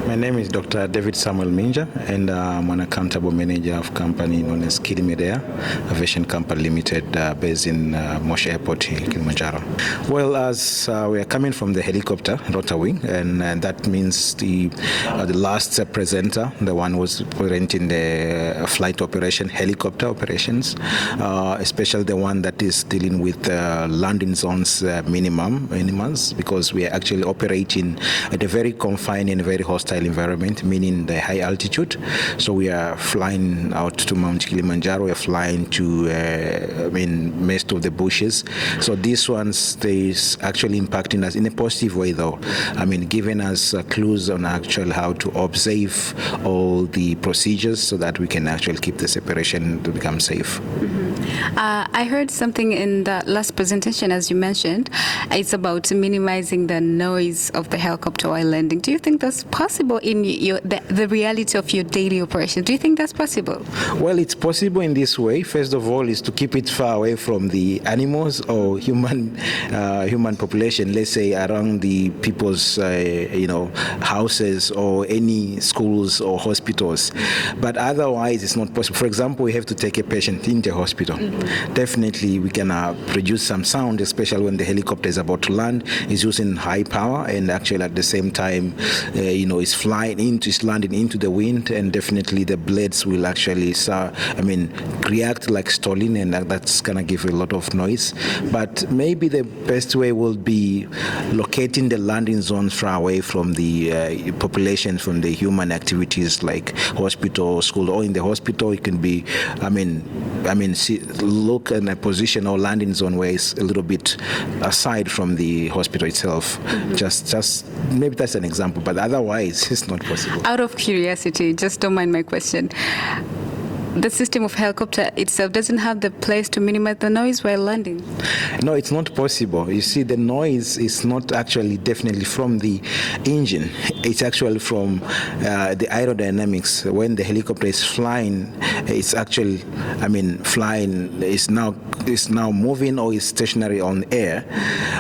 My name is Dr. David Samuel Minja, and I'm an accountable manager of a company known as Kilimanjaro Aviation Company Limited, based in Moshi Airport in Kilimanjaro. Well, as we are coming from the helicopter rotor wing, and that means the last presenter, the one who was presenting the flight operation, helicopter operations, especially the one that is dealing with landing zones minimums, because we are actually operating at a very confined and very hostile environment, meaning the high altitude. So we are flying out to Mount Kilimanjaro, we are flying to midst of the bushes. So these ones, they is actually impacting us in a positive way, though. Giving us clues on actually how to observe all the procedures so that we can actually keep the separation to become safe. I heard something in the last presentation, as you mentioned, it's about minimizing the noise of the helicopter while landing. Do you think that's possible in the reality of your daily operation? Do you think that's possible? Well, it's possible in this way. First of all, is to keep it far away from the animals or human population, let's say around the people's houses or any schools or hospitals. But otherwise, it's not possible. For example, we have to take a patient in the hospital. Definitely, we can produce some sound, especially when the helicopter is about to land. It's using high power, and actually at the same time, it's landing into the wind, and definitely the blades will actually, react like stalling, and that's gonna give a lot of noise. But maybe the best way will be locating the landing zones far away from the population, from the human activities like hospital, school, or in the hospital. It can be, look in a position or landing zone where it's a little bit aside from the hospital itself. Just maybe that's an example, but otherwise it's not possible. Out of curiosity, just don't mind my question. The system of helicopter itself doesn't have the place to minimize the noise while landing? No, it's not possible. You see, the noise is not actually definitely from the engine. It's actually from the aerodynamics. When the helicopter is flying, it's actually, flying is now moving or is stationary on air.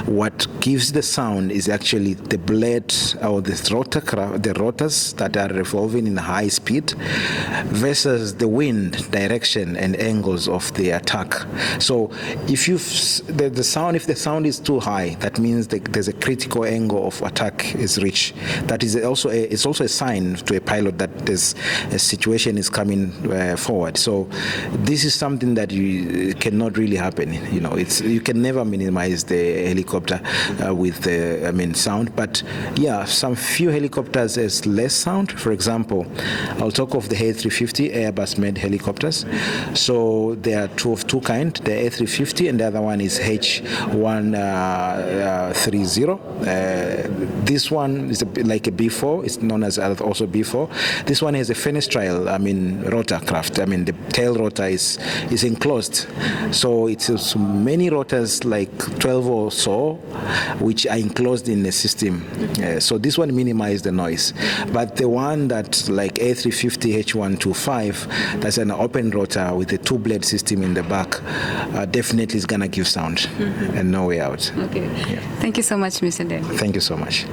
What gives the sound is actually the blade or the rotors that are revolving in high speed versus the wind direction and angles of the attack. So if the sound is too high, that means there's a critical angle of attack is reached. That is also a sign to a pilot that there's a situation is coming forward. So this is something that you cannot really happen. You can never minimize the helicopter with the sound. But yeah, some few helicopters has less sound. For example, I'll talk of the A350 Airbus-made helicopters. So there are two kinds, the A350 and the other one is H130. This one is like a B4, it's known as also B4. This one has a fenestrial, rotorcraft. The tail rotor is enclosed. So it's many rotors, like 12 or so, which are enclosed in the system. So this one minimizes the noise. But the one that like A350 H125, that's an open rotor with a two-blade system in the back, definitely is going to give sound and no way out. Okay. Yeah. Thank you so much, Mr. David. Thank you so much.